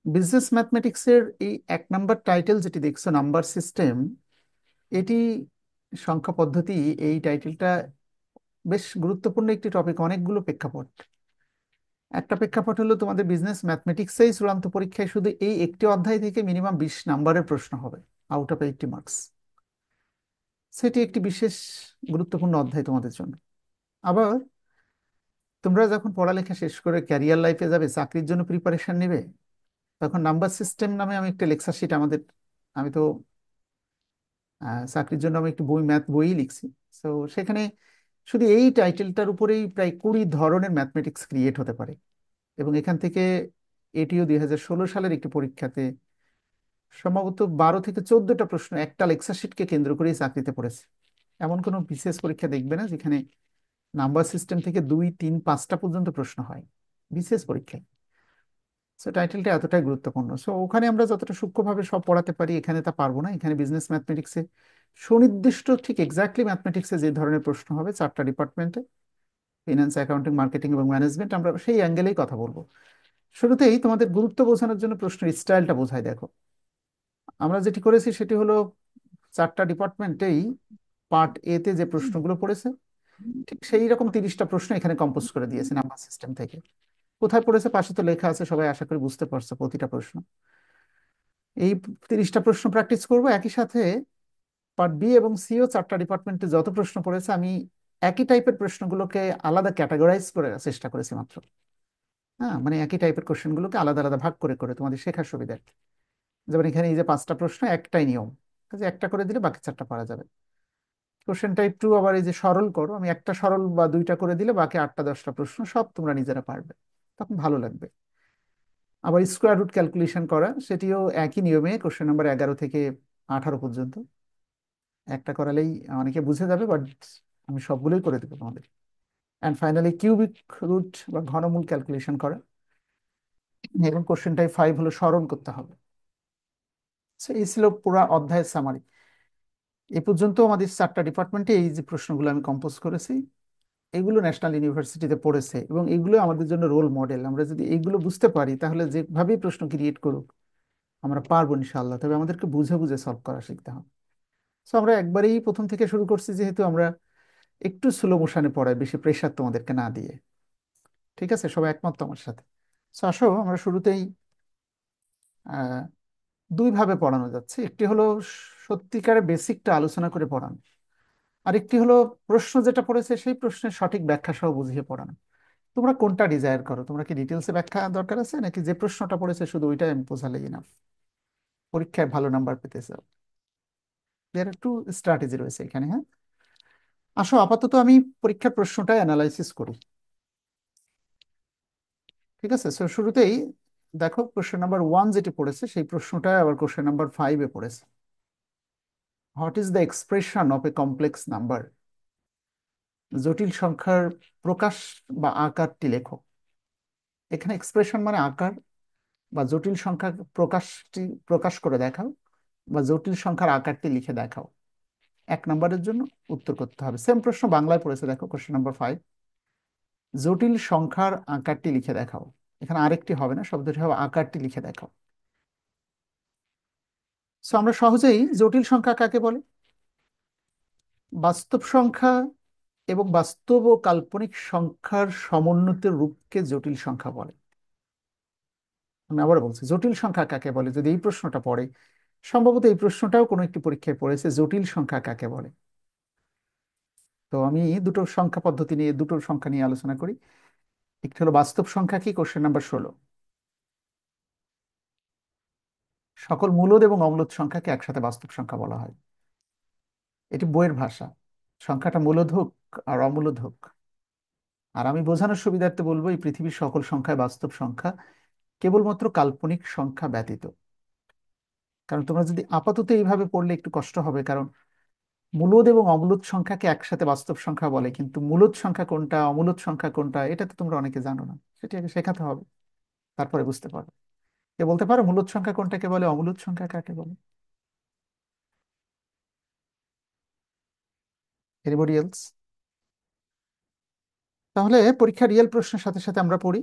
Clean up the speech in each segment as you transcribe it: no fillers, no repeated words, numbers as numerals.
Business ম্যাথমেটিক্সের এই 1 নম্বর title যেটি দেখছো, নাম্বার সিস্টেম, এটি সংখ্যা পদ্ধতি, এই টাইটেলটা বেশ গুরুত্বপূর্ণ একটি টপিক। অনেকগুলো প্রেক্ষাপট। একটা প্রেক্ষাপট হলো তোমাদের বিজনেস ম্যাথমেটিক্সেই চূড়ান্ত পরীক্ষায় শুধু এই একটি অধ্যায় থেকে মিনিমাম 20 নম্বরের প্রশ্ন হবে, আউট অফ 80 মার্কস। সেটি একটি বিশেষ গুরুত্বপূর্ণ অধ্যায় তোমাদের জন্য। আবার তোমরা যখন পড়ালেখা শেষ করে ক্যারিয়ার লাইফে যাবে, চাকরির জন্য প্রিপারেশন নেবে, তখন নাম্বার সিস্টেম নামে আমি একটা লেকচার শিট আমাদের, আমি তো চাকরির জন্য আমি একটু ম্যাথ বই লিখছি। তো সেখানে শুধু এই টাইটেলটার উপরেই প্রায় 20 ধরনের ম্যাথমেটিক্স ক্রিয়েট হতে পারে। এবং এখান থেকে এটিও 2016 সালের একটি পরীক্ষাতে সম্ভবত 12 থেকে 14টা প্রশ্ন একটা লেকচার শিটকে কেন্দ্র করেই চাকরিতে পড়েছে। এমন কোনো বিশেষ পরীক্ষা দেখবে না যেখানে নাম্বার সিস্টেম থেকে 2, 3, 5টা পর্যন্ত প্রশ্ন হয় বিশেষ পরীক্ষায়। সো টাইটেলটা এতটাই গুরুত্বপূর্ণ। সো ওখানে আমরা যতটা সূক্ষ্মভাবে সব পড়াতে পারি, এখানে তা পারবো না। এখানে বিজনেস ম্যাথমেটিক্সে সুনির্দিষ্ট ঠিক এক্স্যাক্টলি ম্যাথমেটিক্সে যে ধরনের প্রশ্ন হবে 4টা ডিপার্টমেন্টে, ফিনান্স, অ্যাকাউন্টিং, মার্কেটিং এবং ম্যানেজমেন্ট, আমরা সেই অ্যাঙ্গেলেই কথা বলবো। শুরুতেই তোমাদের গুরুত্ব বোঝানোর জন্য প্রশ্নের স্টাইলটা বোঝায় দেখো। আমরা যেটি করেছি সেটি হলো 4টা ডিপার্টমেন্টেই পার্ট এ তে যে প্রশ্নগুলো পড়েছে ঠিক সেই রকম 30টা প্রশ্ন এখানে কম্পোজ করে দিয়েছে নাম্বার সিস্টেম থেকে। কোথায় পড়েছে পাশে তো লেখা আছে, সবাই আশা করি বুঝতে পারছো প্রতিটা প্রশ্ন। এই 30টা প্রশ্ন প্র্যাকটিস করব। একই সাথে পার্ট বি এবং সিও 4টা ডিপার্টমেন্টে যত প্রশ্ন পড়েছে আমি একই টাইপের প্রশ্নগুলোকে আলাদা ক্যাটাগরাইজ করে চেষ্টা করেছি মাত্র। হ্যাঁ, মানে একই টাইপের কোশ্চেনগুলোকে আলাদা আলাদা ভাগ করে করে তোমাদের শেখার সুবিধার্থে। যেমন এখানে এই যে 5টা প্রশ্ন, একটাই নিয়ম, কাজে একটা করে দিলে বাকি 4টা পারা যাবে। কোশ্চেনটা একটু আবার এই যে সরল করো, আমি একটা সরল বা 2টা করে দিলে বাকি 8টা 10টা প্রশ্ন সব তোমরা নিজেরা পারবে, তখন ভালো লাগবে। আবার স্কোয়ার রুট ক্যালকুলেশন করা, সেটিও একই নিয়মে কোশ্চেন নাম্বার 11 থেকে 18 পর্যন্ত একটা করালেই অনেকে বুঝে যাবে, বাট আমি সবগুলোই করে দেবো তোমাদের। অ্যান্ড ফাইনালি কিউবিক রুট বা ঘনমূল ক্যালকুলেশন করা, এবং কোশ্চেন টাইপ 5 হলো স্মরণ করতে হবে। So, এই ছিল পুরো অধ্যায়ের সামারি। এ পর্যন্ত আমাদের 4টা ডিপার্টমেন্টে এই যে প্রশ্নগুলো আমি কম্পোজ করেছি, এগুলো ন্যাশনাল ইউনিভার্সিটিতে পড়েছে এবং এগুলো আমাদের জন্য রোল মডেল। আমরা যদি এইগুলো বুঝতে পারি তাহলে যেভাবেই প্রশ্ন ক্রিয়েট করুক আমরা পারবো ইনশাআল্লাহ। তবে আমাদেরকে বুঝে বুঝে সলভ করা শিখতে হবে। তো আমরা একবারেই প্রথম থেকে শুরু করছি, যেহেতু আমরা একটু স্লো মোশনে পড়াই, বেশি প্রেশার তোমাদেরকে না দিয়ে। ঠিক আছে, সবাই একমত তো আমার সাথে? তো আসো, আমরা শুরুতেই আহ দুইভাবে পড়ানো যাচ্ছে। একটি হলো সত্যিকারের বেসিকটা আলোচনা করে পড়ানো, আরেকটি হলো প্রশ্ন যেটা পড়েছে সেই প্রশ্নের সঠিক ব্যাখ্যা সহ বুঝিয়ে পড়ানো। তোমরা কোনটা ডিজায়ার করো? তোমরা কি ডিটেলসে ব্যাখ্যা দরকার আছে, নাকি যে প্রশ্নটা পড়েছে শুধু ওইটাই আমি বোঝালেই না পরীক্ষায় ভালো নাম্বার পেতে চাও? এর একটু স্ট্র্যাটেজি রয়েছে এখানে। হ্যাঁ, আসো আপাতত আমি পরীক্ষার প্রশ্নটা অ্যানালাইসিস করি। ঠিক আছে, সো শুরুতেই দেখো কোশ্চেন নাম্বার 1 যেটি পড়েছে সেই প্রশ্নটা আবার কোশ্চেন নাম্বার 5-এ পড়েছে। What is the expression of a complex number? জটিল সংখ্যার প্রকাশ বা আকারটি লেখো। এখানে এক্সপ্রেশন মানে আকার, বা জটিল সংখ্যা প্রকাশটি প্রকাশ করে দেখাও, বা জটিল সংখ্যার আকারটি লিখে দেখাও। 1 নম্বরের জন্য উত্তর করতে হবে। সেম প্রশ্ন বাংলায় পড়েছে, দেখো কোশ্চেন নাম্বার 5, জটিল সংখ্যার আকারটি লিখে দেখাও। এখানে আরেকটি হবে না, শব্দটি হবে আকারটি লিখে দেখাও। সো আমরা সহজেই জটিল সংখ্যা কাকে বলে? বাস্তব সংখ্যা এবং বাস্তব ও কাল্পনিক সংখ্যার সমন্বিত রূপকে জটিল সংখ্যা বলে। আমি আবার বলছি, জটিল সংখ্যা কাকে বলে, যদি এই প্রশ্নটা পড়ে, সম্ভবত এই প্রশ্নটাও কোনো একটি পরীক্ষায় পড়েছে, জটিল সংখ্যা কাকে বলে। তো আমি দুটো সংখ্যা পদ্ধতি নিয়ে, দুটো সংখ্যা নিয়ে আলোচনা করি। একটি হলো বাস্তব সংখ্যা কি, কোশ্চেন নাম্বার 16। সকল মূলদ এবং অম্লদ সংখ্যাকে একসাথে বাস্তব সংখ্যা বলা হয়। এটি বইয়ের ভাষা। সংখ্যাটা মূলদ হোক আর অমূলদ হোক, আর আমি বোঝানোর সুবিধার্থে বলবো এই পৃথিবীর সকল সংখ্যায় বাস্তব সংখ্যা, কেবলমাত্র কাল্পনিক সংখ্যা ব্যতীত। কারণ তোমরা যদি আপাতত এইভাবে পড়লে একটু কষ্ট হবে, কারণ মূলদ এবং অমূলদ সংখ্যাকে একসাথে বাস্তব সংখ্যা বলে, কিন্তু মূলদ সংখ্যা কোনটা অমূলদ সংখ্যা কোনটা এটা তো তোমরা অনেকে জানো না। সেটি আগে শেখাতে হবে, তারপরে বুঝতে পারবে। কে বলতে পারো মূলদ সংখ্যা কোনটাকে বলে, অমূলদ সংখ্যা কাকে বলে? Anybody else? তাহলে পরীক্ষা রিয়েল প্রশ্নের সাথে সাথে আমরা পড়ি।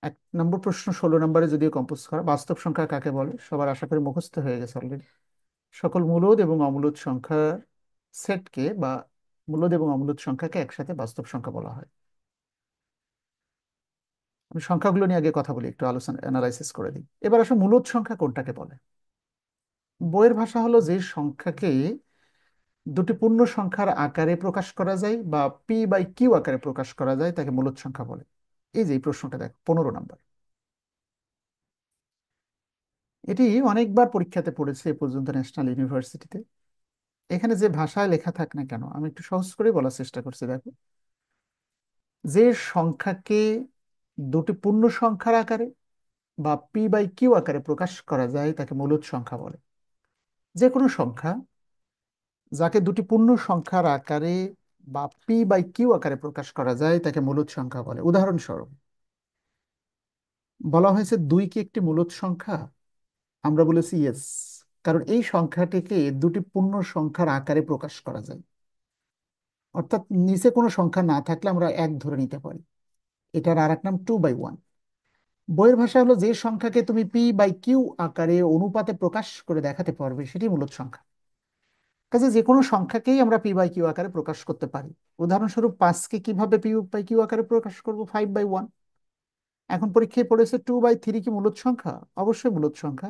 1 নম্বর প্রশ্ন 16 নম্বরে যদিও কম্পোজ করা। বাস্তব সংখ্যা কাকে বলে সবার আশা করি মুখস্থ হয়ে গেছে অলরেডি। সকল মূলদ এবং অমূলদ সংখ্যার সেটকে বা মূলদ এবং অমূলদ সংখ্যাকে একসাথে বাস্তব সংখ্যা বলা হয়। আমি সংখ্যাগুলো নিয়ে আগে কথা বলি, একটু আলোচনা অ্যানালাইসিস করে দিই। এবার আসলে মূলদ সংখ্যা কোনটাকে বলে। বইয়ের ভাষা হলো যে সংখ্যাকে দুটি পূর্ণ সংখ্যার আকারে প্রকাশ করা যায় বা পি বাই কিউ আকারে প্রকাশ করা যায় তাকে মূলদ সংখ্যা বলে। এই যে এই প্রশ্নটা দেখো 15 নম্বর। এটি অনেকবার পরীক্ষাতে পড়েছে এ পর্যন্ত ন্যাশনাল ইউনিভার্সিটিতে। এখানে যে ভাষায় লেখা থাক না কেন আমি একটু সহজ করে বলার চেষ্টা করছি। দেখো, যে সংখ্যাকে দুটি পূর্ণ সংখ্যার আকারে বা পি বাই কিউ আকারে প্রকাশ করা যায় তাকে মূলদ সংখ্যা বলে। যে কোনো সংখ্যা যাকে দুটি পূর্ণ সংখ্যার আকারে বা পি বাই কিউ আকারে প্রকাশ করা যায় তাকে মূলদ সংখ্যা বলে। উদাহরণস্বরূপ বলা হয়েছে 2 কি একটি মূলদ সংখ্যা, আমরা বলেছি ইয়েস, কারণ এই সংখ্যাটিকে দুটি পূর্ণ সংখ্যার আকারে প্রকাশ করা যায়। অর্থাৎ নিচে কোনো সংখ্যা না থাকলে আমরা 1 ধরে নিতে পারি। এটার আর এক নাম 2/1। বইয়ের ভাষা হলো যে সংখ্যাকে তুমি পি বাই কিউ আকারে অনুপাতে প্রকাশ করে দেখাতে পারবে সেটি মূলদ সংখ্যা। কাজে যে কোনো সংখ্যাকেই আমরা পি বাই কিউ আকারে প্রকাশ করতে পারি। উদাহরণস্বরূপ 5কে কিভাবে পি বাই কিউ আকারে প্রকাশ করবো? 5/1। এখন পরীক্ষায় পড়েছে 2/3 কি মূলদ সংখ্যা? অবশ্যই মূলদ সংখ্যা,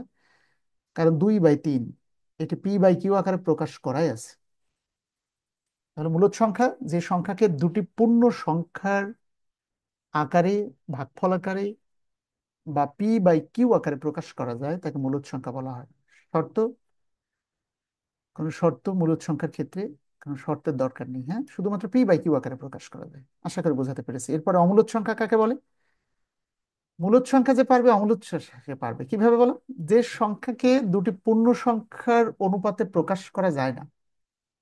কারণ 2/3 এটি পি বাই কিউ আকারে প্রকাশ করাই আছে। তাহলে মূলদ সংখ্যা যে সংখ্যাকে দুটি পূর্ণ সংখ্যার আকারে, ভাগফল আকারে বা পি বাই কিউ আকারে প্রকাশ করা যায় তাকে মূলদ সংখ্যা বলা হয়। শর্ত, কোনো শর্ত মূলদ সংখ্যার ক্ষেত্রে কোনো শর্তের দরকার নেই। হ্যাঁ, শুধুমাত্র পি বাই কিউ আকারে প্রকাশ করা যায়। আশা করি বোঝাতে পেরেছি। এরপরে অমূলদ সংখ্যা কাকে বলে? মূলদ সংখ্যা যে পারবে অমূলদ সে পারবে কিভাবে বলো? যে সংখ্যাকে দুটি পূর্ণ সংখ্যার অনুপাতে প্রকাশ করা যায় না,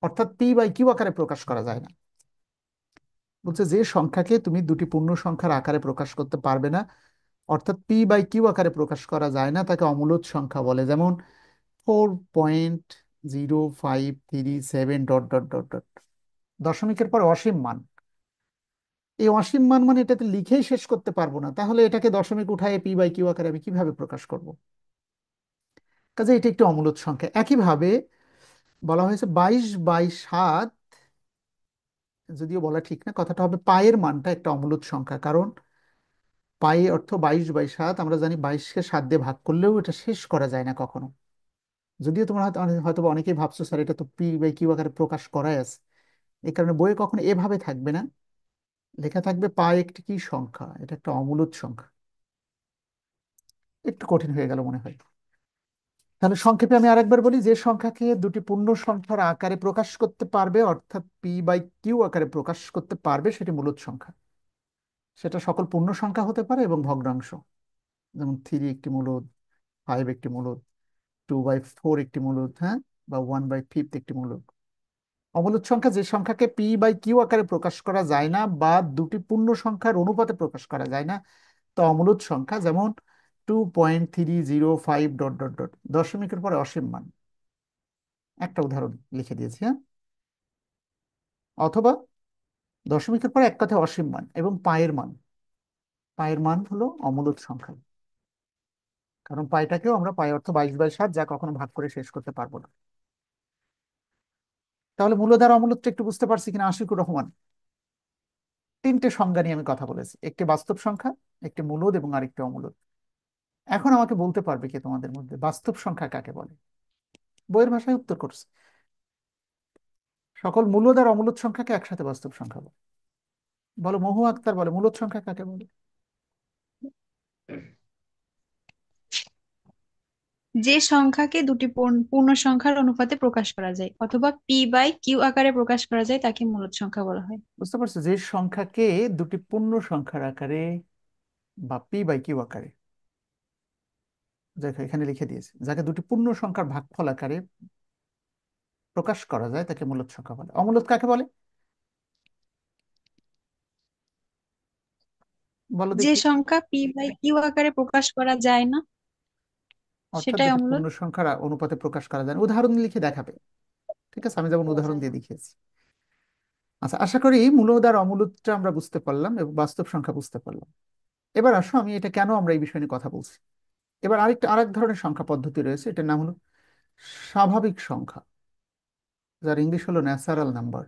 অর্থাৎ পি বাই কিউ আকারে প্রকাশ করা যায় না। বলছে যে সংখ্যাকে তুমি দুটি পূর্ণ সংখ্যার আকারে প্রকাশ করতে পারবে না, অর্থাৎ পি বাই কিউ আকারে প্রকাশ করা যায় না, তাকে অমূলদ সংখ্যা বলে। যেমন 4.0537 ডট ডট ডট ডট, দশমিকের পর অসীম মান। এই অসীম মান মানে এটাতে লিখেই শেষ করতে পারবো না, তাহলে এটাকে দশমিক উঠায় পি বাই কিউ আকারে আমি কিভাবে প্রকাশ করব? কাজে এটা একটি অমূলদ সংখ্যা। একইভাবে বলা হয়েছে 22/7, যদিও বলা ঠিক না, কথাটা হবে পায়ের মানটা একটা অমূলদ সংখ্যা। কারণ পাই অর্থ 22/7, আমরা জানি 22কে 7 দিয়ে ভাগ করলেও এটা শেষ করা যায় না কখনো। যদিও তোমরা হয়তো বা অনেকেই ভাবছো স্যার এটা তো পি বাই কিউ আকারে প্রকাশ করাই আছে, এই কারণে বইয়ে কখনো এভাবে থাকবে না, লেখা থাকবে পাই একটি কি সংখ্যা, এটা একটা অমূলদ সংখ্যা। একটু কঠিন হয়ে গেল মনে হয়। তাহলে সংক্ষেপে আমি আরেকবার বলি, যে সংখ্যাকে দুটি পূর্ণ সংখ্যার আকারে প্রকাশ করতে পারবে, অর্থাৎ পি বাই কিউ আকারে প্রকাশ করতে পারবে, সেটি মূলদ সংখ্যা। সেটা সকল পূর্ণ সংখ্যা হতে পারে এবং ভগ্নাংশ, যেমন 3 একটি মূলদ, 5 একটি মূলদ, 2/4 একটি মূলদ, হ্যাঁ, বা 1/5 একটি মূলদ। অমূলদ সংখ্যা যে সংখ্যাকে পি বাই কিউ আকারে প্রকাশ করা যায় না বা দুটি পূর্ণ সংখ্যার অনুপাতে প্রকাশ করা যায় না, তো অমূলদ সংখ্যা। যেমন 2.305 ডট ডট ডট, দশমিকের পরে অসীম মান। একটা উদাহরণ লিখে দিয়েছি, হ্যাঁ। অথবা দশমিকের পরে এক কথায় অসীম মান এবং পায়ের মান। পায়ের মান হলো অমূলদ সংখ্যা, কারণ পাইটাকেও আমরা পাই অর্থ 22/7, যা কখনো ভাগ করে শেষ করতে পারবো না। তাহলে মূলদ আর অমূলদটা একটু বুঝতে পারছি কিনা আশিকুর রহমান? 3টে সংজ্ঞা নিয়ে আমি কথা বলেছি, একটি বাস্তব সংখ্যা, একটি মূলদ এবং আরেকটি অমূলদ। এখন আমাকে বলতে পারবে কি তোমাদের মধ্যে বাস্তব সংখ্যা কাকে বলে? বইয়ের ভাষায় উত্তর করছে সকল মূলদ আর অমূলদ সংখ্যাকে একসাথে বাস্তব সংখ্যা বলে। বলো, মহু আক্তার বলে মূলদ সংখ্যা কাকে বলে? যে সংখ্যাকে দুটি পূর্ণ সংখ্যার অনুপাতে প্রকাশ করা যায় অথবা পি বাই কিউ আকারে প্রকাশ করা যায় তাকে মূলদ সংখ্যা বলা হয়। বুঝতে পারছো? যে সংখ্যাকে দুটি পূর্ণ সংখ্যার আকারে বা পি বাই কিউ আকারে, দেখো এখানে লিখে দিয়েছে, যাকে দুটি পূর্ণ সংখ্যার ভাগফল আকারে প্রকাশ করা যায় তাকে মূলদ সংখ্যা বলে। অমূলদ কাকে বলে বলো যে দেখি? সংখ্যা পি বাই কিউ আকারে প্রকাশ করা যায় না অর্থাৎ সেটাই দুটি অম্লত। পূর্ণ সংখ্যার অনুপাতে প্রকাশ করা যায় না। উদাহরণ লিখে দেখাবে, ঠিক আছে? আমি যেমন উদাহরণ দিয়ে দেখিয়েছি। আচ্ছা, আশা করি মূলদ আর অমূলদটা আমরা বুঝতে পারলাম এবং বাস্তব সংখ্যা বুঝতে পারলাম। এবার আসো, আমি এটা কেন আমরা এই বিষয় নিয়ে কথা বলছি। এবার আরেক ধরনের সংখ্যা পদ্ধতি রয়েছে, এটার নাম হলো স্বাভাবিক সংখ্যা, যার ইংলিশ হলো ন্যাচারাল নাম্বার।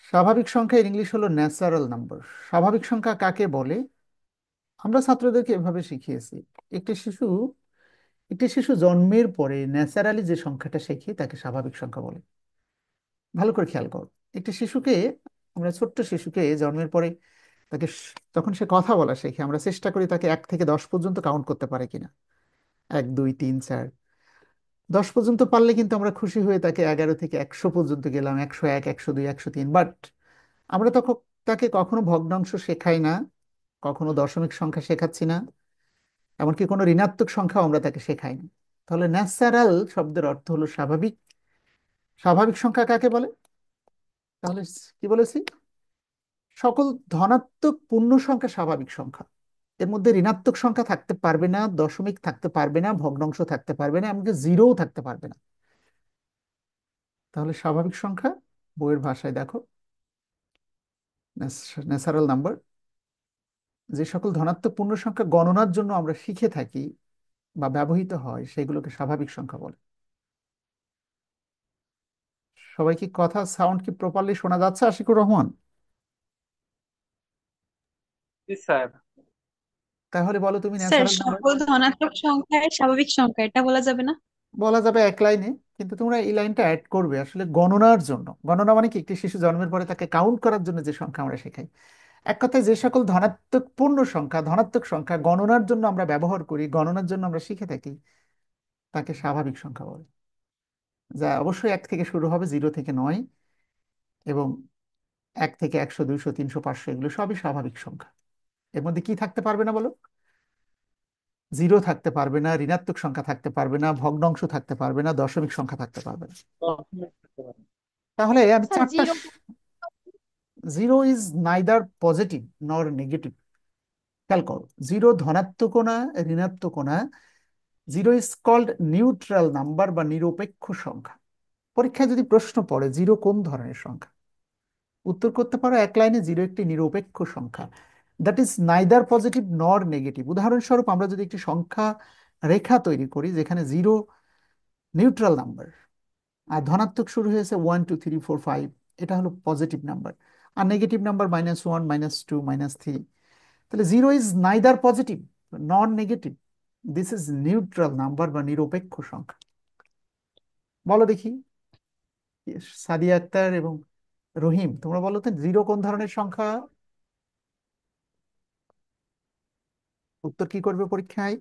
স্বাভাবিক সংখ্যা এর ইংলিশ হলো ন্যাচারাল নাম্বার। স্বাভাবিক সংখ্যা কাকে বলে? আমরা ছাত্রদেরকে এভাবে শিখিয়েছি, একটি শিশু একটি শিশু জন্মের পরে ন্যাচারালি যে সংখ্যাটা শেখে তাকে স্বাভাবিক সংখ্যা বলে। ভালো করে খেয়াল করো, একটি শিশুকে, আমরা ছোট্ট শিশুকে জন্মের পরে তখন সে কথা বলা শেখে, আমরা চেষ্টা করি তাকে 1 থেকে 10 পর্যন্ত কাউন্ট করতে পারে কিনা। 1 2 3 4, 10 পর্যন্ত পারলে কিন্তু আমরা খুশি হয়ে তাকে 11 থেকে 100 পর্যন্ত গেলাম, 101 102 103। বাট আমরা তখন তাকে কখনো ভগ্নাংশ শেখাই না, কখনো দশমিক সংখ্যা শেখাচ্ছি না, এমনকি কোনো ঋণাত্মক সংখ্যাও আমরা তাকে শেখাই না। তাহলে ন্যাচারাল শব্দের অর্থ হলো স্বাভাবিক। স্বাভাবিক সংখ্যা কাকে বলে? তাহলে কি বলেছি? সকল ধনাত্মক পূর্ণ সংখ্যা স্বাভাবিক সংখ্যা। এর মধ্যে ঋণাত্মক সংখ্যা থাকতে পারবে না, দশমিক থাকতে পারবে না, ভগ্নাংশ থাকতে পারবে না, এমনকি জিরোও থাকতে পারবে না। তাহলে স্বাভাবিক সংখ্যা, বইয়ের ভাষায় দেখো, ন্যাচারাল নাম্বার, যে সকল ধনাত্মক পূর্ণ সংখ্যা গণনার জন্য আমরা শিখে থাকি বা ব্যবহৃত হয় সেগুলোকে স্বাভাবিক সংখ্যা বলে। সবাই কি কথা, সাউন্ড কি প্রপারলি শোনা যাচ্ছে আশিকুর রহমান? জি স্যার। তাহলে বলো তুমি স্যার, ন্যাচারাল নাম্বার। সকল ধনাত্মক সংখ্যায় স্বাভাবিক সংখ্যা এটা বলা যাবে না? বলা যাবে এক লাইনে, কিন্তু তোমরা এই লাইনটা অ্যাড করবে আসলে গণনার জন্য। গণনা মানে কি? একটি শিশু জন্মের পরে তাকে কাউন্ট করার জন্য যে সংখ্যা আমরা শেখাই। এক কথায় যে সকল ধনাত্মক পূর্ণ সংখ্যা, ধনাত্মক সংখ্যা গণনার জন্য আমরা ব্যবহার করি, গণনার জন্য আমরা শিখে থাকি, তাকে স্বাভাবিক সংখ্যা বলে। যা অবশ্যই 1 থেকে শুরু হবে, 0 থেকে 9, এবং 1 থেকে 100 200 300 500 এগুলো সবই স্বাভাবিক সংখ্যা। এর মধ্যে কি থাকতে পারবে না বলো? জিরো থাকতে পারবে না, ঋণাত্মক সংখ্যা থাকতে পারবে না, ভগ্নাংশ থাকতে পারবে না, দশমিক সংখ্যা থাকতে পারবে না। তাহলে আমি স্যার চারটা, zero. Zero is neither positive nor negative. খেয়াল করো, জিরো ধনাত্মক না, ঋণাত্মক না। Zero is called neutral number বা নিরপেক্ষ সংখ্যা। পরীক্ষায় যদি প্রশ্ন পড়ে জিরো কোন ধরনের সংখ্যা, উত্তর করতে পারো এক লাইনে, জিরো একটি নিরপেক্ষ সংখ্যা, that is neither positive nor negative. উদাহরণস্বরূপ আমরা যদি একটি সংখ্যা রেখা তৈরি করি যেখানে জিরো নিউট্রাল নাম্বার, আর ধনাত্মক শুরু হয়েছে 1 2 3 4 5, এটা হলো পজিটিভ নাম্বার, আর নেগেটিভ নাম্বার -1 -2 -3, তাহলে zero is neither positive non negative, this is neutral number বা নিরপেক্ষ সংখ্যা। বলো দেখি, সাদিয়া আক্তার এবং রহিম, তোমরা বলো তো জিরো কোন ধরনের সংখ্যা? উত্তর কি করবে পরীক্ষায়?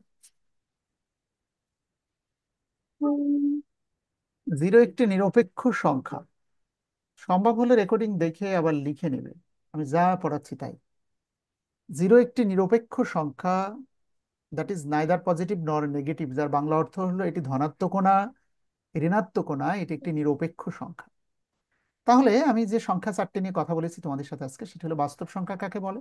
জিরো একটি নিরপেক্ষ সংখ্যা। সম্ভব হলে রেকর্ডিং দেখে আবার লিখে নেবে, আমি যা পড়াচ্ছি তাই। জিরো একটি নিরপেক্ষ সংখ্যা, that is neither positive nor negative, যার বাংলা অর্থ হলো এটি ধনাত্মক না, ঋণাত্মক না, এটি একটি নিরপেক্ষ সংখ্যা। তাহলে আমি যে সংখ্যা চারটে নিয়ে কথা বলেছি তোমাদের সাথে আজকে, সেটা হলো বাস্তব সংখ্যা কাকে বলে।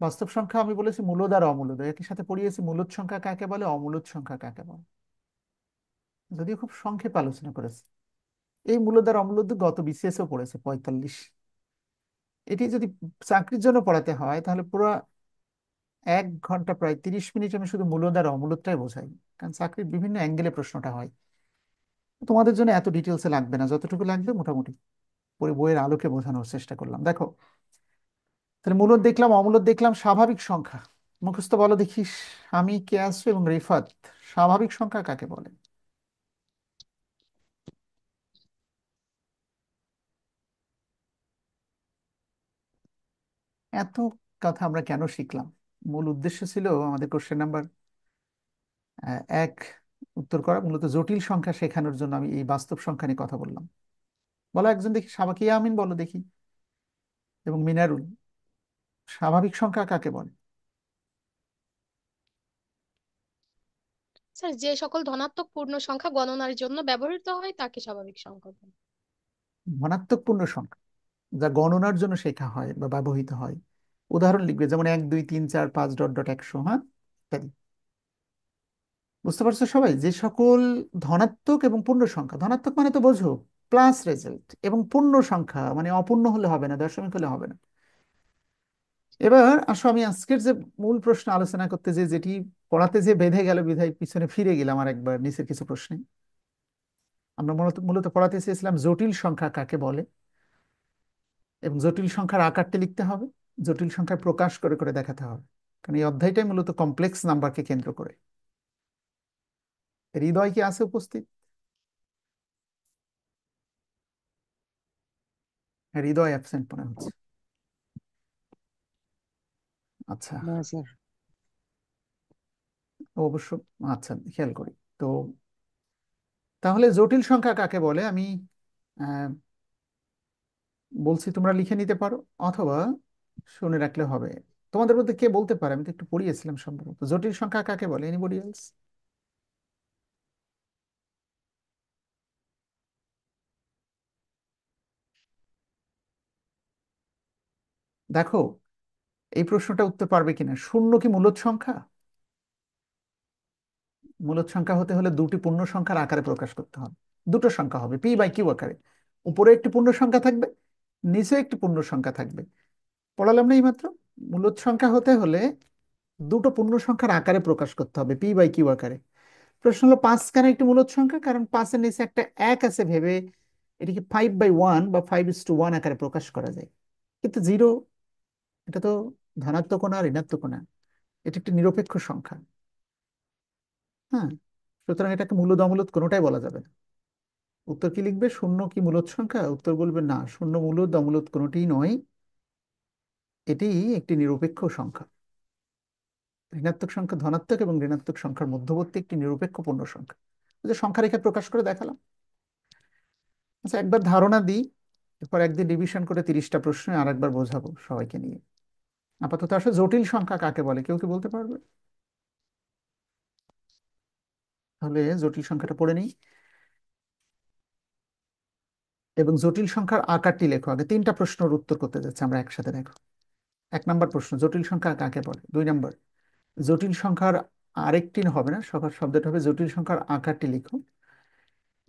বাস্তব সংখ্যা আমি বলেছি মূলদ আর অমূলদ, একই সাথে পড়িয়েছি মূলদ সংখ্যা কাকে বলে, অমূলদ সংখ্যা কাকে বলে, যদিও খুব সংক্ষেপে আলোচনা করেছি। এই মূলদ আর অমূলদ গত বিসিএসও পড়েছে 45। এটি যদি চাকরির জন্য পড়াতে হয় তাহলে পুরো 1 ঘন্টা প্রায় 30 মিনিট আমি শুধু মূলদ আর অমূলদটাই বোঝাই, কারণ চাকরির বিভিন্ন অ্যাঙ্গেলে প্রশ্নটা হয়। তোমাদের জন্য এত ডিটেলসে লাগবে না, যতটুকু লাগবে মোটামুটি পরে বইয়ের আলোকে বোঝানোর চেষ্টা করলাম। দেখো, তাহলে মূলদ দেখলাম, অমূলদ দেখলাম, স্বাভাবিক সংখ্যা মুখস্থ বলো দেখি। আমি, কেয়াসু এবং রিফাত, স্বাভাবিক সংখ্যা কাকে বলে? এত কথা আমরা কেন শিখলাম? মূল উদ্দেশ্য ছিল আমাদের কোশ্চেন নাম্বার 1 উত্তর করা, মূলত জটিল সংখ্যা শেখানোর জন্য আমি এই বাস্তব সংখ্যা নিয়ে কথা বললাম। বলো একজন দেখি, সাবাকিয়া আমিন বলো দেখি, এবং মিনারুল, স্বাভাবিক সংখ্যা কাকে বলে? স্যার যে সকল ধনাত্মক পূর্ণ সংখ্যা গণনার জন্য ব্যবহৃত হয় তাকে স্বাভাবিক সংখ্যা বলে। ধনাত্মক পূর্ণ সংখ্যা যা গণনার জন্য শেখা হয় বা ব্যবহৃত হয়। উদাহরণ লিখবে, যেমন 1 2 3 4 5 .100, হ্যাঁ, ইত্যাদি। বুঝতে পারছো সবাই? যে সকল ধনাত্মক এবং পূর্ণ সংখ্যা, ধনাত্মক মানে তো বোঝো প্লাস রেজাল্ট, এবং পূর্ণ সংখ্যা মানে অপূর্ণ হলে হবে না, দশমিক হলে হবে না। এবার আসো আমি আজকের যে মূল প্রশ্ন আলোচনা করতে, যে যেটি পড়াতে যে বেঁধে গেল বিধায় পিছনে ফিরে গেলাম আর একবার নিচের কিছু প্রশ্নে। আমরা মূলত মূলত পড়াতে চেয়েছিলাম জটিল সংখ্যা কাকে বলে, এবং জটিল সংখ্যার আকারটি লিখতে হবে, জটিল সংখ্যা প্রকাশ করে করে দেখাতে হবে। কারণ এই অধ্যায়টাই মূলত কমপ্লেক্স নাম্বারকে কেন্দ্র করে। হৃদয় কি আছে উপস্থিত? হ্যাঁ, হৃদয় অ্যাবসেন্ট মনে হচ্ছে। আচ্ছা, না স্যার। ও অবশ্য। আচ্ছা, খেয়াল করি তো। তাহলে জটিল সংখ্যা কাকে বলে আমি আহ, বলছি, তোমরা লিখে নিতে পারো অথবা শুনে রাখলে হবে। তোমাদের মধ্যে কে বলতে পারে? আমি তো একটু পড়িয়েছিলাম সম্ভবত। জটিল সংখ্যা কাকে বলে? Anybody else? দেখো, এই প্রশ্নটা উত্তর পারবে কিনা। শূন্য কি মূলদ সংখ্যা? মূলদ সংখ্যা হতে হলে দুটি পূর্ণ সংখ্যার আকারে প্রকাশ করতে হবে। দুটো সংখ্যা হবে পি বাই কিউ আকারে। উপরে একটি পূর্ণ সংখ্যা থাকবে, নিচে একটি পূর্ণ সংখ্যা থাকবে। পড়ালাম না এইমাত্র? মূলদ সংখ্যা হতে হলে দুটো পূর্ণ সংখ্যার আকারে প্রকাশ করতে হবে, পি বাই কিউ আকারে। প্রশ্ন হলো, পাঁচ কেন একটি মূলদ সংখ্যা? কারণ পাঁচের নিচে একটা এক আছে ভেবে এটিকে 5/1 বা 5:1 আকারে প্রকাশ করা যায়। কিন্তু জিরো, এটা তো ধনাত্মক না ঋণাত্মক না, এটি একটি নিরপেক্ষ সংখ্যা। হ্যাঁ, সুতরাং এটাকে মূলদ অমূলদ কোনোটাই বলা যাবে না। উত্তর কি লিখবে? শূন্য কি মূলদ সংখ্যা? উত্তর বলবে না, শূন্য মূলদ অমূলদ কোনোটিই নয়, এটি একটি নিরপেক্ষ সংখ্যা। ঋণাত্মক সংখ্যা ধনাত্মক এবং ঋণাত্মক সংখ্যার মধ্যবর্তী একটি নিরপেক্ষ পূর্ণ সংখ্যা। ওই যে সংখ্যা রেখা প্রকাশ করে দেখালাম। আচ্ছা, একবার ধারণা দিই, এরপর একদিন রিভিশন করে 30টা প্রশ্ন আর একবার বোঝাবো সবাইকে নিয়ে। আপাতত আসলে জটিল সংখ্যা কাকে বলে কেউ কি বলতে পারবে? তাহলে জটিল সংখ্যাটা পড়ে নিই, এবং জটিল সংখ্যার আকারটি লেখো। আগে 3টা প্রশ্নের উত্তর করতে যাচ্ছে আমরা একসাথে, দেখো। 1 নম্বর প্রশ্ন, জটিল সংখ্যা কাকে বলে। 2 নম্বর, জটিল সংখ্যার আরেকটি হবে না, সংখ্যার শব্দটা হবে জটিল সংখ্যার আকারটি লিখো।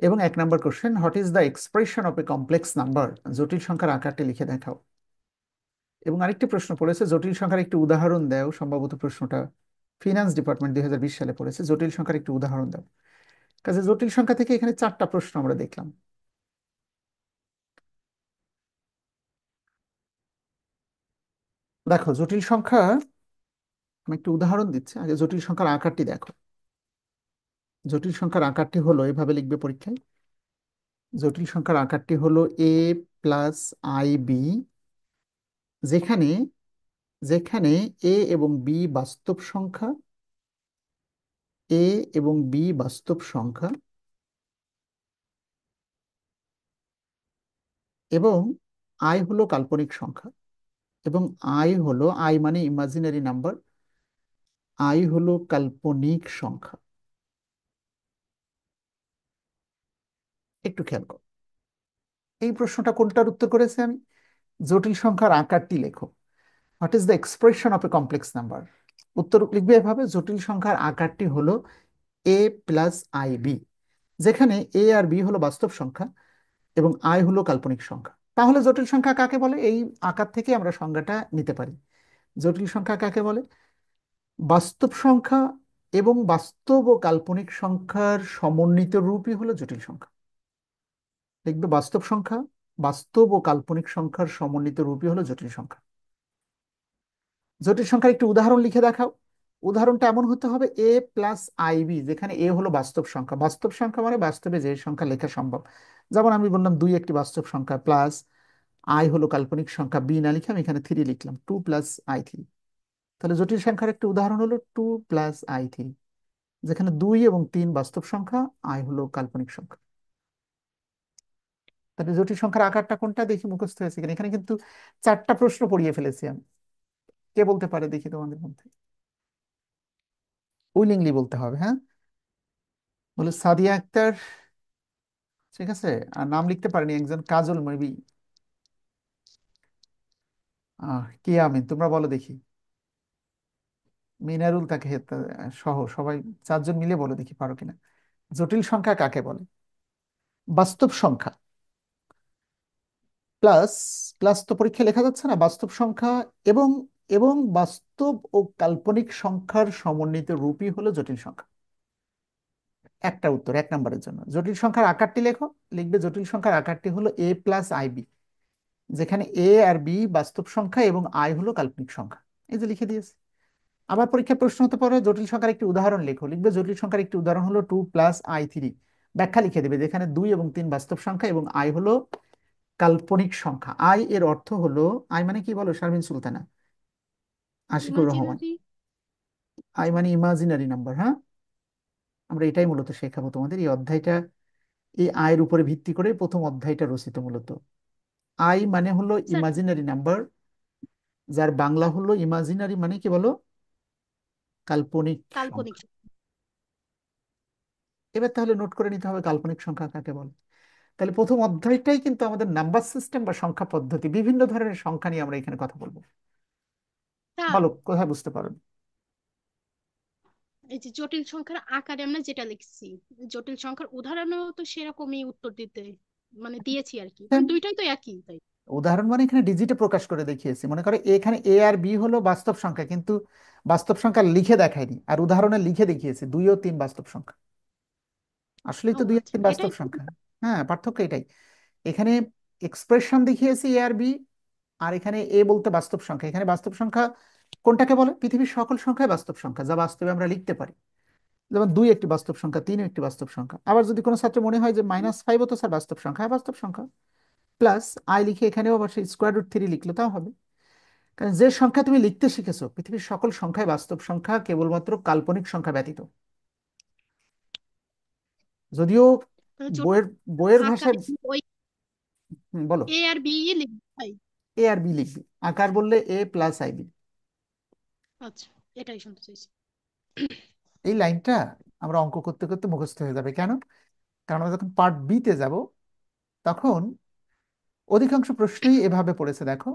এবং 1 নম্বর question, what is the expression of a complex number. জটিল সংখ্যার আকারটি লিখে দেখাও। এবং আরেকটি প্রশ্ন পড়েছে, জটিল সংখ্যার একটি উদাহরণ দাও। সম্ভবত প্রশ্নটা ফিনান্স ডিপার্টমেন্ট 2020 সালে পড়েছে, জটিল সংখ্যার একটি উদাহরণ দাও। কাজে জটিল সংখ্যা থেকে এখানে 4টা প্রশ্ন আমরা দেখলাম। দেখো, জটিল সংখ্যা, আমি একটু উদাহরণ দিচ্ছি, আগে জটিল সংখ্যার আকারটি দেখো। জটিল সংখ্যার আকারটি হলো, এভাবে লিখবে পরীক্ষায়, জটিল সংখ্যার আকারটি হলো a+ib, যেখানে যেখানে এ এবং বি বাস্তব সংখ্যা, এ এবং বি বাস্তব সংখ্যা, এবং আই হলো কাল্পনিক সংখ্যা, এবং আই মানে ইমাজিনারি নাম্বার, আই হলো কাল্পনিক সংখ্যা। একটু খেয়াল করো, এই প্রশ্নটা কোনটার উত্তর করেছে আমি? জটিল সংখ্যার আকারটি লেখো। What is the expression of a complex number. উত্তর লিখবে এভাবে, জটিল সংখ্যার আকারটি হলো a+ib, যেখানে এ আর বি হলো বাস্তব সংখ্যা এবং আই হলো কাল্পনিক সংখ্যা। তাহলে জটিল সংখ্যা কাকে বলে? এই আকার থেকে আমরা সংজ্ঞাটা নিতে পারি। জটিল সংখ্যা কাকে বলে? বাস্তব সংখ্যা এবং বাস্তব ও কাল্পনিক সংখ্যার সমন্বিত রূপই হলো জটিল সংখ্যা। দেখবে, বাস্তব সংখ্যা, বাস্তব ও কাল্পনিক সংখ্যার সমন্বিত রূপই হলো জটিল সংখ্যা। জটিল সংখ্যার একটি উদাহরণ লিখে দেখাও। উদাহরণটা এমন হতে হবে, a+ib, যেখানে এ হলো বাস্তব সংখ্যা। বাস্তব সংখ্যা মানে বাস্তবে যে সংখ্যা লেখা সম্ভব। যেমন আমি বললাম 2 একটি বাস্তব সংখ্যা, প্লাস আই হলো কাল্পনিক সংখ্যা, বি না লিখে আমি এখানে 3 লিখলাম, 2+i3। তাহলে জটিল সংখ্যার একটি উদাহরণ হলো 2+i3, যেখানে 2 এবং 3 বাস্তব সংখ্যা, আই হলো কাল্পনিক সংখ্যা। তাহলে জটিল সংখ্যার আকারটা কোনটা দেখি মুখস্থ হয়েছে কিনা। এখানে কিন্তু 4টা প্রশ্ন পড়িয়ে ফেলেছি আমি। কে বলতে পারে দেখি তোমাদের মধ্যে? উইলিংলি বলতে হবে, হ্যাঁ। বলে সাদিয়া আক্তার, ঠিক আছে। আর নাম লিখতে পারেনি একজন, কাজল মেবি, কি আমিন, তোমরা বলো দেখি। মিনারুল, তাকে সহ সবাই 4জন মিলে বলো দেখি পারো কিনা। জটিল সংখ্যা কাকে বলে? বাস্তব সংখ্যা প্লাস, প্লাস তো পরীক্ষা লেখা যাচ্ছে না, বাস্তব সংখ্যা এবং এবং বাস্তব ও কাল্পনিক সংখ্যার সমন্বিত রূপই হলো জটিল সংখ্যা। একটা উত্তর 1 নম্বরের জন্য। জটিল সংখ্যার আকারটি লেখো। লিখবে জটিল সংখ্যার আকারটি হলো a+ib, যেখানে এ আর বি বাস্তব সংখ্যা এবং আই হলো কাল্পনিক সংখ্যা। এই যে লিখে দিয়েছে। আবার পরীক্ষায় প্রশ্ন হতে পারে জটিল সংখ্যার একটি উদাহরণ লেখো। লিখবে জটিল সংখ্যার একটি উদাহরণ হলো 2+i3। ব্যাখ্যা লিখে দেবে, যেখানে 2 এবং 3 বাস্তব সংখ্যা এবং আই হলো কাল্পনিক সংখ্যা। আই এর অর্থ হলো, আই মানে কি বলো শারমিন সুলতানা, আশিকুর রহমান? ইমাজিনারি। আই মানে ইমাজিনারি নাম্বার। হ্যাঁ, আমরা এটাই মূলত শেখাবো তোমাদের এই অধ্যায়টা। এই আয়ের উপরে ভিত্তি করে প্রথম অধ্যায়টা রচিত মূলত। আই মানে হলো স্যার, ইমাজিনারি নাম্বার, যার বাংলা হলো ইমাজিনারি মানে কি বলো, কাল্পনিক কাল্পনিক। সংখ্যা। এবার তাহলে নোট করে নিতে হবে কাল্পনিক সংখ্যা কাকে বলে। তাহলে প্রথম অধ্যায়টাই কিন্তু আমাদের নাম্বার সিস্টেম বা সংখ্যা পদ্ধতি, বিভিন্ন ধরনের সংখ্যা নিয়ে আমরা এখানে কথা বলবো। স্যার, বলো কোথায় বুঝতে পারো? এই যে জটিল সংখ্যার আকারে আমরা যেটা লিখছি, জটিল সংখ্যার উদাহরণেও তো সেরকমই উত্তর দিতে মানে দিয়েছি আর কি, মানে দুইটাই তো একই তাই। উদাহরণ মানে এখানে ডিজিটে প্রকাশ করে দেখিয়েছি। মনে করো এখানে এ আর বি হলো বাস্তব সংখ্যা, কিন্তু বাস্তব সংখ্যা লিখে দেখায়নি, আর উদাহরণে লিখে দেখিয়েছি 2 ও 3 বাস্তব সংখ্যা। আসলেই ও তো 2 আর আচ্ছা, 3 বাস্তব এটাই তো। সংখ্যা। হ্যাঁ, পার্থক্য এটাই। এখানে এক্সপ্রেশন দেখিয়েছি এ আর বি, আর এখানে এ বলতে বাস্তব সংখ্যা। এখানে বাস্তব সংখ্যা কোনটাকে বলে? পৃথিবীর সকল সংখ্যাই বাস্তব সংখ্যা, যা বাস্তবে আমরা লিখতে পারি। যেমন 2 একটি বাস্তব সংখ্যা, 3 একটি বাস্তব সংখ্যা। আবার যদি কোনো ছাত্র মনে হয় যে -5ও তো স্যার বাস্তব সংখ্যা, হ্যাঁ বাস্তব সংখ্যা। প্লাস আই লিখে এখানেও আবার সেই √3 লিখলে তাও হবে। কারণ যে সংখ্যা তুমি লিখতে শিখেছো, পৃথিবীর সকল সংখ্যাই বাস্তব সংখ্যা, কেবলমাত্র কাল্পনিক সংখ্যা ব্যতীত। যদিও তাহলে জটিল বইয়ের বইয়ের ভাষায়, আকারে ওই বলো, এ আর বি লিখবো তাই। এ আর বি লিখবি। আকার বললে a+ib। আচ্ছা, এটাই শুনতে চাইছি। এই লাইনটা আমরা অঙ্ক করতে করতে মুখস্থ হয়ে যাবে। কেন? কারণ আমরা যখন পার্ট বি তে যাব, তখন অধিকাংশ প্রশ্নই এভাবে পড়েছে। দেখো,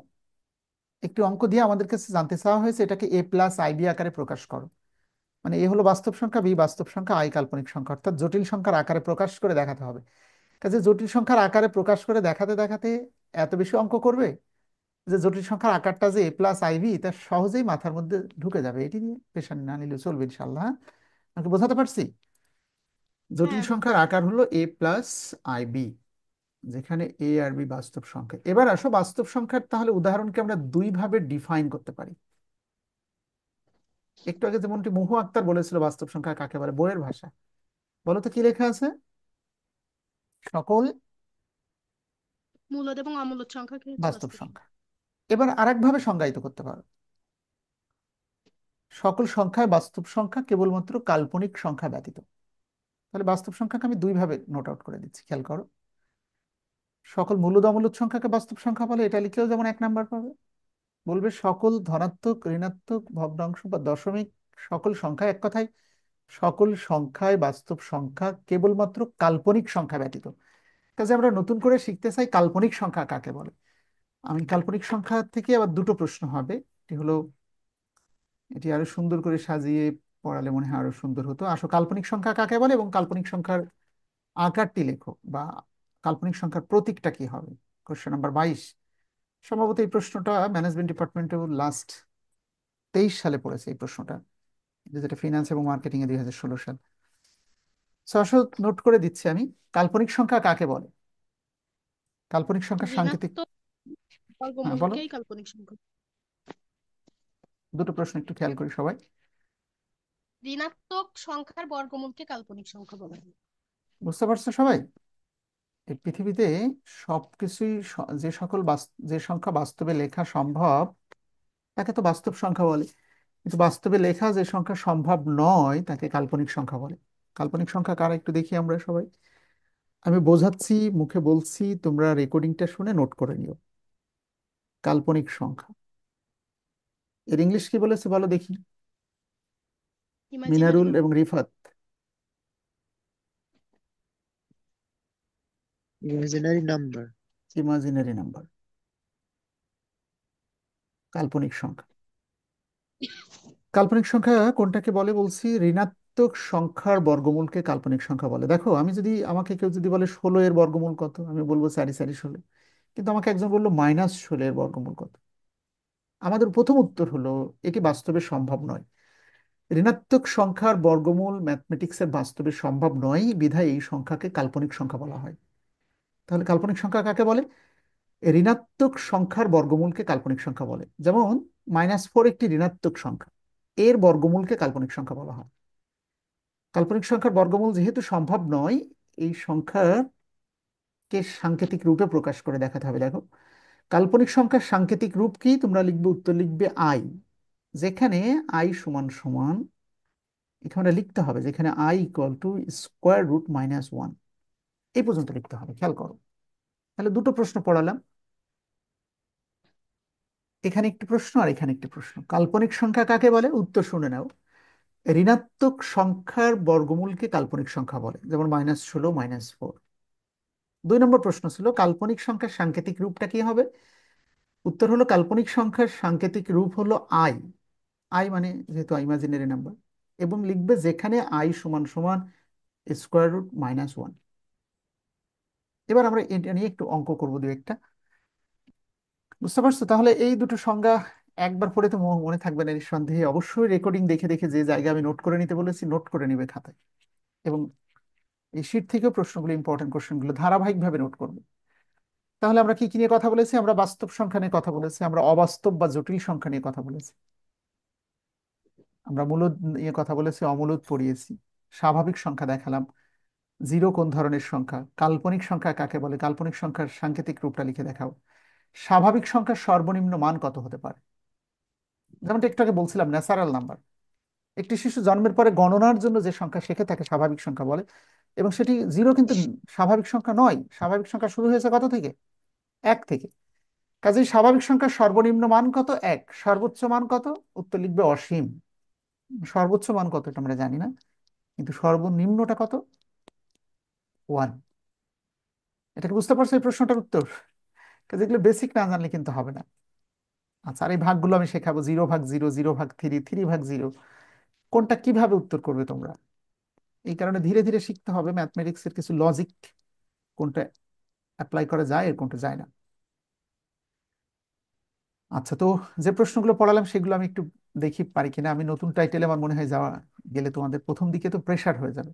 একটি অঙ্ক দিয়ে আমাদের কাছে জানতে চাওয়া হয়েছে এটাকে a+ib আকারে প্রকাশ করো। মানে এ হলো বাস্তব সংখ্যা, বি বাস্তব সংখ্যা, আই কাল্পনিক সংখ্যা, অর্থাৎ জটিল সংখ্যার আকারে প্রকাশ করে দেখাতে হবে। কাজে জটিল সংখ্যার আকারে প্রকাশ করে দেখাতে দেখাতে এত বেশি অঙ্ক করবে যে জটিল সংখ্যার আকারটা যে a+ib তা সহজেই মাথার মধ্যে ঢুকে যাবে। এটি নিয়ে পেশানি না নিলেও চলবে ইনশাল্লাহ। হ্যাঁ? আমাকে বোঝাতে পারছি? জটিল হ্যাঁ, সংখ্যার বুঝছি। আকার হলো a+ib, যেখানে এ আর বি বাস্তব সংখ্যা। এবার আসো বাস্তব সংখ্যার তাহলে উদাহরণকে আমরা 2 ভাবে ডিফাইন করতে পারি। একটু আগে যেমনটি মহু আক্তার বলেছিল বাস্তব সংখ্যা কাকে বলে বইয়ের ভাষা। বলো তো কি লেখা আছে? সকল মূলদ এবং অমূলদ সংখ্যাকে হচ্ছে বাস্তব বাস্তব সংখ্যা। সংখ্যা। এবার আরেক ভাবে সংজ্ঞায়িত করতে পারো, সকল সংখ্যায় বাস্তব সংখ্যা কেবলমাত্র কাল্পনিক সংখ্যা ব্যতীত। তাহলে বাস্তব সংখ্যাকে আমি 2 ভাবে নোট আউট করে দিচ্ছি, খেয়াল করো। সকল মূলদ অমূলদ সংখ্যাকে বাস্তব সংখ্যা বলে, এটা লিখলেও যেমন 1 নাম্বার পাবে। বলবে সকল ধনাত্মক, ঋণাত্মক, ভগ্নাংশ বা দশমিক সকল সংখ্যা, এক কথায় সকল সংখ্যায় বাস্তব সংখ্যা কেবলমাত্র কাল্পনিক সংখ্যা ব্যতীত। কাজে আমরা নতুন করে শিখতে চাই কাল্পনিক সংখ্যা কাকে বলে। আমি কাল্পনিক সংখ্যা থেকে আবার 2টো প্রশ্ন হবে। এটি হলো, এটি আরো সুন্দর করে সাজিয়ে পড়ালে মনে হয় আরো সুন্দর হতো। আসো, কাল্পনিক সংখ্যা কাকে বলে এবং কাল্পনিক সংখ্যার আকারটি লেখো, বা কাল্পনিক সংখ্যার প্রতীকটা কি হবে। Question number 22। সম্ভবত এই প্রশ্নটা ম্যানেজমেন্ট ডিপার্টমেন্টে লাস্ট 23 সালে পড়েছে এই প্রশ্নটা, যেটা ফিনান্স এবং মার্কেটিং এ 2016 সাল। তো আসো, নোট করে দিচ্ছি আমি। কাল্পনিক সংখ্যা কাকে বলে? কাল্পনিক সংখ্যার সাংকেতিক। ঋণাত্মক হ্যাঁ বলো। বর্গমূলকেই কাল্পনিক সংখ্যা। 2টো প্রশ্ন একটু খেয়াল করি সবাই। ঋণাত্মক সংখ্যার বর্গমূলকে কাল্পনিক সংখ্যা বলা হয়। বুঝতে পারছো সবাই? এই পৃথিবীতে সবকিছুই যে সকল যে সংখ্যা বাস্তবে লেখা সম্ভব তাকে তো বাস্তব সংখ্যা বলে, কিন্তু বাস্তবে লেখা যে সংখ্যা সম্ভব নয় তাকে কাল্পনিক সংখ্যা বলে। কাল্পনিক সংখ্যা কারা একটু দেখি আমরা সবাই। আমি বোঝাচ্ছি, মুখে বলছি, তোমরা রেকর্ডিংটা শুনে নোট করে নিও। কাল্পনিক সংখ্যা এর ইংলিশ কি বলেছে বলো দেখি, ইমাজিনারি মিনারুল এবং number. Rifat. Imaginary number. Imaginary number, কাল্পনিক সংখ্যা। কাল্পনিক সংখ্যা কোনটাকে বলে বলছি? ঋণাত্মক সংখ্যার বর্গমূলকে কাল্পনিক সংখ্যা বলে। দেখো, আমি যদি, আমাকে কেউ যদি বলে 16 এর বর্গমূল কত, আমি বলবো 4 4 16। কিন্তু আমাকে একজন বললো -16 এর বর্গমূল কত, আমাদের প্রথম উত্তর হলো এটি বাস্তবে সম্ভব নয়। ঋণাত্মক সংখ্যার বর্গমূল ম্যাথমেটিক্সের বাস্তবে সম্ভব নয়, বিধায় এই সংখ্যাকে কাল্পনিক সংখ্যা বলা হয়। তাহলে কাল্পনিক সংখ্যা কাকে বলে? ঋণাত্মক সংখ্যার বর্গমূলকে কাল্পনিক সংখ্যা বলে। যেমন -4 একটি ঋণাত্মক সংখ্যা, এর বর্গমূলকে কাল্পনিক সংখ্যা বলা হয়। কাল্পনিক সংখ্যার বর্গমূল যেহেতু সম্ভব নয়, এই সংখ্যাকে সাংকেতিক রূপে প্রকাশ করে দেখাতে হবে। দেখো, কাল্পনিক সংখ্যার সাংকেতিক রূপ কি? তোমরা লিখবে, উত্তর লিখবে আই, যেখানে আই সমান সমান, এখানে লিখতে হবে যেখানে আই ইকুয়াল টু √-1, এই পর্যন্ত লিখতে হবে। খেয়াল করো, তাহলে দুটো প্রশ্ন পড়ালাম, এখানে একটি প্রশ্ন আর এখানে একটি প্রশ্ন। কাল্পনিক সংখ্যা কাকে বলে? উত্তর শুনে নাও। ঋণাত্মক সংখ্যার বর্গমূলকে কাল্পনিক সংখ্যা বলে, যেমন -16, -4। 2 নম্বর প্রশ্ন ছিল কাল্পনিক সংখ্যার সাংকেতিক রূপটা কি হবে? উত্তর হলো কাল্পনিক সংখ্যার সাংকেতিক রূপ হলো আই, আই মানে যেহেতু ইমাজিনারি নাম্বার, এবং লিখবে যেখানে আই সমান সমান √-1। এবার আমরা এটা নিয়ে একটু অঙ্ক করবো দু একটা। বুঝতে পারছো? তাহলে এই দুটো সংজ্ঞা একবার পড়ে তো মনে থাকবে না নিঃসন্দেহে। অবশ্যই রেকর্ডিং দেখে দেখে যে জায়গা আমি নোট করে নিতে বলেছি নোট করে নিবে খাতায়, এবং এই শীট থেকেও প্রশ্নগুলো, ইম্পর্টেন্ট কোশ্চেনগুলো ধারাবাহিকভাবে নোট করবে। তাহলে আমরা কি কি নিয়ে কথা বলেছি? আমরা বাস্তব সংখ্যা নিয়ে কথা বলেছি, আমরা অবাস্তব বা জটিল সংখ্যা নিয়ে কথা বলেছি, আমরা মূলদ নিয়ে কথা বলেছি, অমূলদ পড়িয়েছি, স্বাভাবিক সংখ্যা দেখালাম, জিরো কোন ধরনের সংখ্যা, কাল্পনিক সংখ্যা কাকে বলে, কাল্পনিক সংখ্যার সাংকেতিক রূপটা লিখে দেখাও, স্বাভাবিক সংখ্যার সর্বনিম্ন মান কত হতে পারে। যেমনটা একটু আগে বলছিলাম, ন্যাচারাল নাম্বার, একটি শিশু জন্মের পরে গণনার জন্য যে সংখ্যা শেখে তাকে স্বাভাবিক সংখ্যা বলে, এবং সেটি জিরো কিন্তু স্বাভাবিক সংখ্যা নয়। স্বাভাবিক সংখ্যা শুরু হয়েছে কত থেকে? 1 থেকে। কাজেই স্বাভাবিক সংখ্যার সর্বনিম্ন মান কত? 1। সর্বোচ্চ মান কত? উত্তর লিখবে অসীম। সর্বোচ্চ মান কত এটা আমরা জানি না, কিন্তু সর্বনিম্নটা কত? 1। এটাকে বুঝতে পারছো এই প্রশ্নটার উত্তর? কাজে এগুলো বেসিক না জানলে কিন্তু হবে না। আচ্ছা, আর এই ভাগগুলো আমি শেখাবো, 0/0, 0/3, 3/0, কোনটা কিভাবে উত্তর করবে তোমরা। এই কারণে ধীরে ধীরে শিখতে হবে ম্যাথমেটিক্সের কিছু লজিক, কোনটা অ্যাপ্লাই করা যায় আর কোনটা যায় না। আচ্ছা, তো যে প্রশ্নগুলো পড়ালাম সেগুলো আমি একটু দেখি পারি কিনা। আমি নতুন টাইটেলে আমার মনে হয় যাওয়া গেলে তোমাদের প্রথম দিকে তো প্রেসার হয়ে যাবে।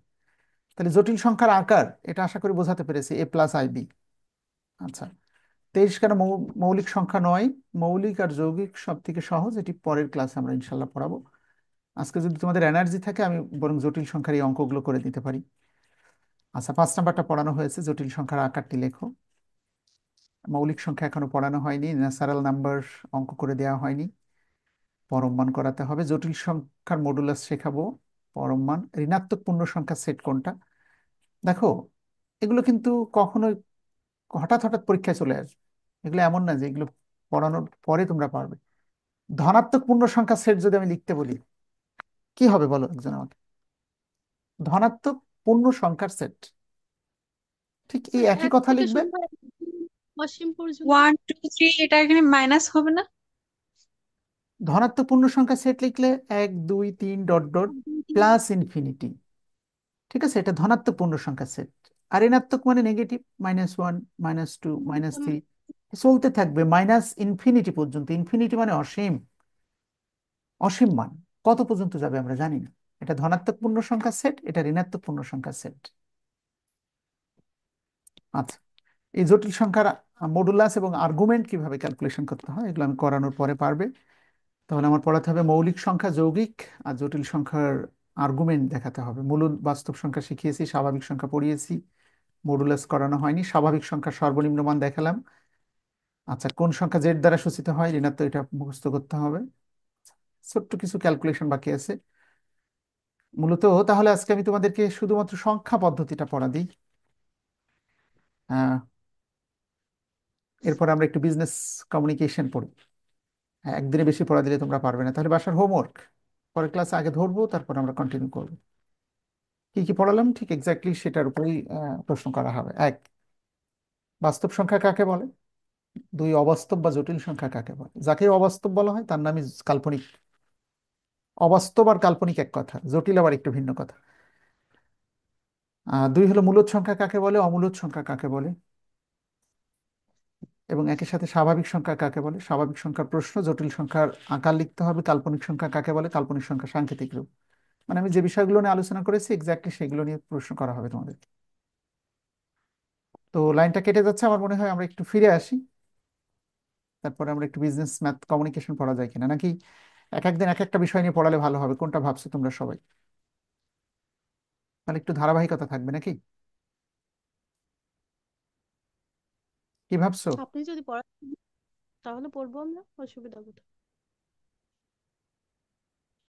তাহলে জটিল সংখ্যার আকার, এটা আশা করি বোঝাতে পেরেছি, a+ib। আচ্ছা, 23 কেন মৌলিক সংখ্যা নয়? মৌলিক আর যৌগিক সব থেকে সহজ, এটি পরের ক্লাসে আমরা ইনশাল্লাহ পড়াবো। আজকে যদি তোমাদের এনার্জি থাকে আমি বরং জটিল সংখ্যার এই অঙ্কগুলো করে দিতে পারি। আচ্ছা, 5 নাম্বারটা পড়ানো হয়েছে, জটিল সংখ্যার আকারটি লেখো। মৌলিক সংখ্যা এখনো পড়ানো হয়নি, ন্যাচারাল নাম্বার অঙ্ক করে দেওয়া হয়নি, পরম মান করাতে হবে। জটিল সংখ্যার মডুলাস শেখাবো, পরম মান। ঋণাত্মক পূর্ণ সংখ্যার সেট কোনটা? দেখো, এগুলো কিন্তু কখনো হঠাৎ হঠাৎ পরীক্ষায় চলে আসবে, এগুলো এমন না যে এগুলো পড়ানোর পরে তোমরা পারবে। ধনাত্মক পূর্ণ সংখ্যার সেট যদি আমি লিখতে বলি, কি হবে বলো একজন আমাকে? ধনাত্মক পূর্ণ সংখ্যার সেট, ঠিক এই একই এক কথা থেকে লিখবে। সংখ্যা অসীম পর্যন্ত। 1 2 3, এটা এখানে মাইনাস হবে না? ধনাত্মক পূর্ণ সংখ্যার সেট লিখলে 1 2 3 ডট ডট +ইনফিনিটি, ঠিক আছে, এটা ধনাত্মক পূর্ণ সংখ্যার সেট। আর ঋণাত্মক মানে নেগেটিভ, -1, -2, -3, চলতে থাকবে −ইনফিনিটি পর্যন্ত। ইনফিনিটি মানে অসীম, অসীম মান কত পর্যন্ত যাবে আমরা জানি না। এটা ধনাত্মক পূর্ণ সংখ্যার সেট, এটা ঋণাত্মক পূর্ণ সংখ্যার সেট। আচ্ছা, এই জটিল সংখ্যার মডুলাস এবং আর্গুমেন্ট কিভাবে ক্যালকুলেশন করতে হয় এগুলো আমি করানোর পরে পারবে। তাহলে আমার পড়াতে হবে মৌলিক সংখ্যা, যৌগিক আর জটিল সংখ্যার আর্গুমেন্ট দেখাতে হবে। মূলত বাস্তব সংখ্যা শিখিয়েছি, স্বাভাবিক সংখ্যা পড়িয়েছি, মডুলাস করানো হয়নি। স্বাভাবিক সংখ্যার সর্বনিম্ন মান দেখালাম। আচ্ছা, কোন সংখ্যা জেড দ্বারা সূচিত হয় ঋণাত্মক, এটা মুখস্থ করতে হবে। ছোট্ট কিছু ক্যালকুলেশন বাকি আছে মূলত। তাহলে আজকে আমি তোমাদেরকে শুধুমাত্র সংখ্যা পদ্ধতিটা পড়া দিই। আহ, এরপর আমরা একটু বিজনেস কমিউনিকেশন পড়ি। একদিনে বেশি পড়া দিলে তোমরা পারবে না, তাহলে বাসার হোমওয়ার্ক পরের ক্লাসে আগে ধরবো, তারপর আমরা কন্টিনিউ করবো। কি কি পড়ালাম ঠিক এক্স্যাক্টলি সেটার উপরেই প্রশ্ন করা হবে। 1, বাস্তব সংখ্যা কাকে বলে? 2, অবাস্তব বা জটিল সংখ্যা কাকে বলে? যাকে অবাস্তব বলা হয় তার নামই কাল্পনিক। অবাস্তব আর কাল্পনিক এক কথা, জটিল আবার একটু ভিন্ন কথা। 2 হলো মূলদ সংখ্যা কাকে বলে, অমূলদ সংখ্যা কাকে বলে? এবং একই সাথে স্বাভাবিক সংখ্যা কাকে বলে, স্বাভাবিক সংখ্যার প্রশ্ন, জটিল সংখ্যার আকার লিখতে হবে, কাল্পনিক সংখ্যা কাকে বলে, কাল্পনিক সংখ্যা সাংকেতিক রূপ। মানে আমি যে বিষয়গুলো নিয়ে আলোচনা করেছি এক্স্যাক্টলি সেগুলো নিয়ে প্রশ্ন করা হবে তোমাদের। তো লাইনটা কেটে যাচ্ছে, আমার মনে হয় আমরা একটু ফিরে আসি, তারপরে আমরা একটু বিজনেস ম্যাথ কমিউনিকেশন পড়া যায় কিনা, নাকি এক একদিন এক একটা বিষয় নিয়ে পড়ালে ভালো হবে, কোনটা ভাবছো তোমরা সবাই? তাহলে একটু ধারাবাহিকতা থাকবে নাকি, কি ভাবছো? আপনি যদি পড়া তাহলে পড়বো আমরা, অসুবিধা কোথায়?